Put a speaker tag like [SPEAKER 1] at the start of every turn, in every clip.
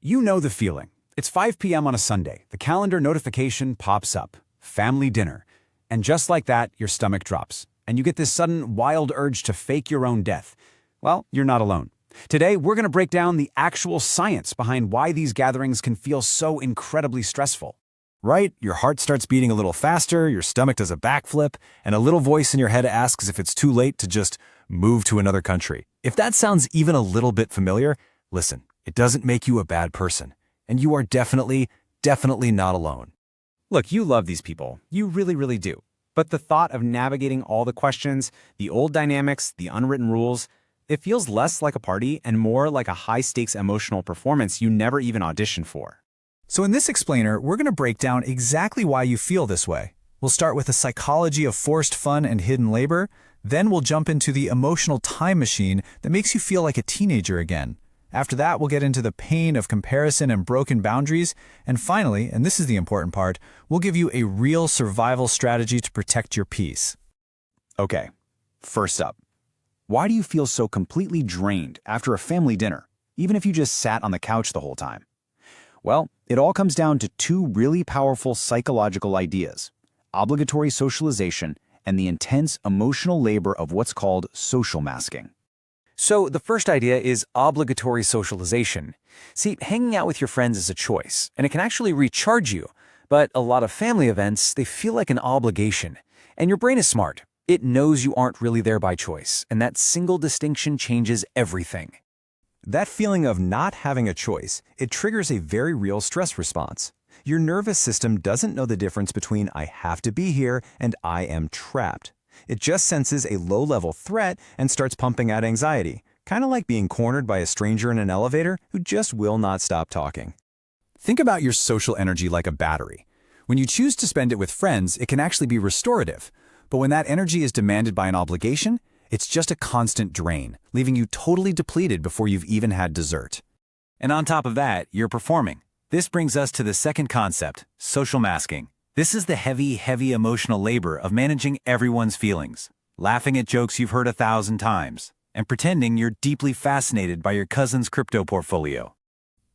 [SPEAKER 1] You know the feeling. It's 5 p.m. on a Sunday. The calendar notification pops up. Family dinner. And just like that, your stomach drops. And you get this sudden, wild urge to fake your own death. Well, you're not alone. Today, we're going to break down the actual science behind why these gatherings can feel so incredibly stressful. Right? Your heart starts beating a little faster, your stomach does a backflip, and a little voice in your head asks if it's too late to just move to another country. If that sounds even a little bit familiar, listen, it doesn't make you a bad person. And you are definitely not alone.
[SPEAKER 2] Look, you love these people. You really, really do. But the thought of navigating all the questions, the old dynamics, the unwritten rules, it feels less like a party and more like a high-stakes emotional performance you never even auditioned for.
[SPEAKER 3] So in this explainer, we're going to break down exactly why you feel this way. We'll start with the psychology of forced fun and hidden labor. Then we'll jump into the emotional time machine that makes you feel like a teenager again. After that, we'll get into the pain of comparison and broken boundaries. And finally, and this is the important part, we'll give you a real survival strategy to protect your peace.
[SPEAKER 1] Okay, first up, why do you feel so completely drained after a family dinner, even if you just sat on the couch the whole time? Well, it all comes down to two really powerful psychological ideas: obligatory socialization and the intense emotional labor of what's called social masking.
[SPEAKER 2] So the first idea is obligatory socialization. See, hanging out with your friends is a choice, and it can actually recharge you. But a lot of family events, they feel like an obligation. And your brain is smart. It knows you aren't really there by choice, and that single distinction changes everything.
[SPEAKER 3] That feeling of not having a choice, it triggers a very real stress response. Your nervous system doesn't know the difference between I have to be here and I am trapped. It just senses a low-level threat and starts pumping out anxiety, kind of like being cornered by a stranger in an elevator who just will not stop talking. Think about your social energy like a battery. When you choose to spend it with friends, it can actually be restorative. But when that energy is demanded by an obligation, it's just a constant drain, leaving you totally depleted before you've even had dessert.
[SPEAKER 1] And on top of that, you're performing. This brings us to the second concept, social masking. This is the heavy emotional labor of managing everyone's feelings, laughing at jokes you've heard 1,000 times, and pretending you're deeply fascinated by your cousin's crypto portfolio.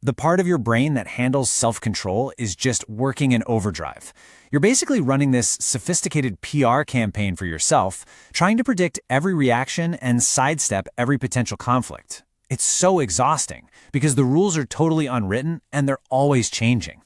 [SPEAKER 1] The part of your brain that handles self-control is just working in overdrive. You're basically running this sophisticated PR campaign for yourself, trying to predict every reaction and sidestep every potential conflict. It's so exhausting because the rules are totally unwritten and they're always changing.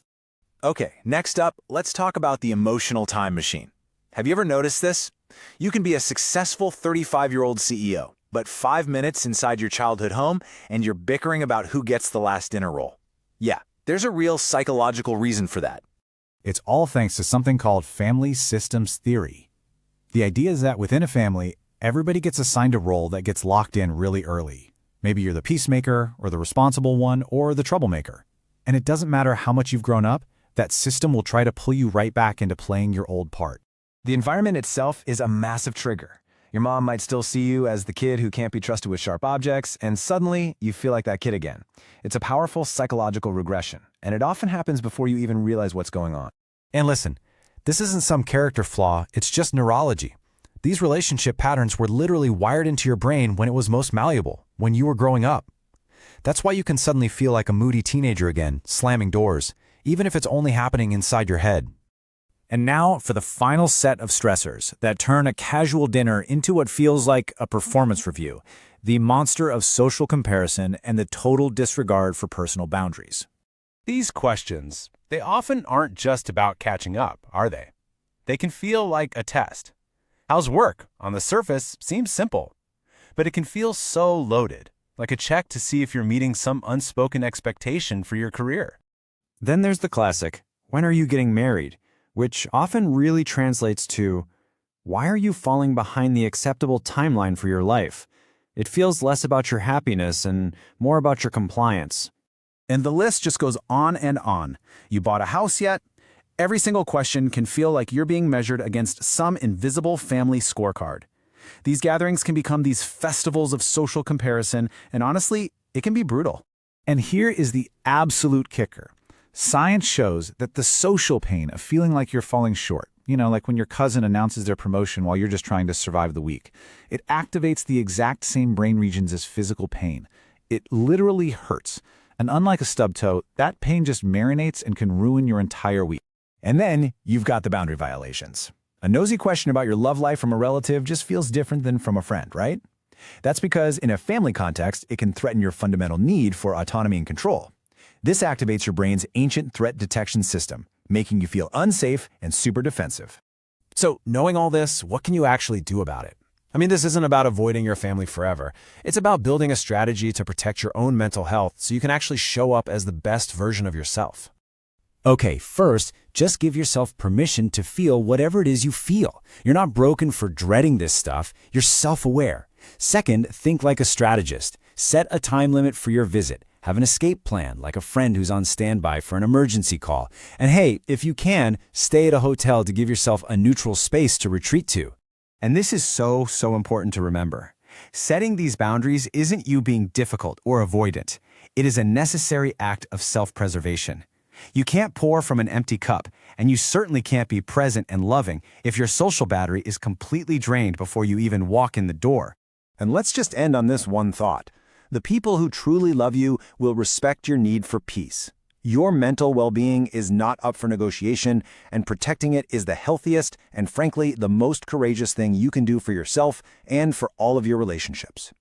[SPEAKER 4] Okay, next up, let's talk about the emotional time machine. Have you ever noticed this? You can be a successful 35-year-old CEO, but 5 minutes inside your childhood home and you're bickering about who gets the last dinner roll. Yeah, there's a real psychological reason for that.
[SPEAKER 3] It's all thanks to something called family systems theory. The idea is that within a family, everybody gets assigned a role that gets locked in really early. Maybe you're the peacemaker, or the responsible one, or the troublemaker. And it doesn't matter how much you've grown up, that system will try to pull you right back into playing your old part.
[SPEAKER 5] The environment itself is a massive trigger. Your mom might still see you as the kid who can't be trusted with sharp objects, and suddenly you feel like that kid again. It's a powerful psychological regression, and it often happens before you even realize what's going on.
[SPEAKER 3] And listen, this isn't some character flaw, it's just neurology. These relationship patterns were literally wired into your brain when it was most malleable, when you were growing up. That's why you can suddenly feel like a moody teenager again, slamming doors, even if it's only happening inside your head.
[SPEAKER 1] And now for the final set of stressors that turn a casual dinner into what feels like a performance review, the monster of social comparison and the total disregard for personal boundaries.
[SPEAKER 6] These questions, they often aren't just about catching up, are they? They can feel like a test. How's work? On the surface, seems simple. But it can feel so loaded, like a check to see if you're meeting some unspoken expectation for your career.
[SPEAKER 3] Then there's the classic, when are you getting married? Which often really translates to, why are you falling behind the acceptable timeline for your life? It feels less about your happiness and more about your compliance.
[SPEAKER 1] And the list just goes on and on. You bought a house yet? Every single question can feel like you're being measured against some invisible family scorecard. These gatherings can become these festivals of social comparison, and honestly, it can be brutal. And here is the absolute kicker. Science shows that the social pain of feeling like you're falling short, like when your cousin announces their promotion while you're just trying to survive the week, it activates the exact same brain regions as physical pain. It literally hurts. And unlike a stub toe, that pain just marinates and can ruin your entire week.
[SPEAKER 5] And then you've got the boundary violations. A nosy question about your love life from a relative just feels different than from a friend, right? That's because in a family context, it can threaten your fundamental need for autonomy and control. This activates your brain's ancient threat detection system, making you feel unsafe and super defensive.
[SPEAKER 7] So, knowing all this, what can you actually do about it? I mean, this isn't about avoiding your family forever. It's about building a strategy to protect your own mental health so you can actually show up as the best version of yourself.
[SPEAKER 1] Okay, first, just give yourself permission to feel whatever it is you feel. You're not broken for dreading this stuff. You're self-aware. Second, think like a strategist. Set a time limit for your visit. Have an escape plan, like a friend who's on standby for an emergency call. And hey, if you can, stay at a hotel to give yourself a neutral space to retreat to.
[SPEAKER 3] And this is so important to remember. Setting these boundaries isn't you being difficult or avoidant. It is a necessary act of self-preservation. You can't pour from an empty cup, and you certainly can't be present and loving if your social battery is completely drained before you even walk in the door.
[SPEAKER 4] And let's just end on this one thought. The people who truly love you will respect your need for peace. Your mental well-being is not up for negotiation, and protecting it is the healthiest and frankly the most courageous thing you can do for yourself and for all of your relationships.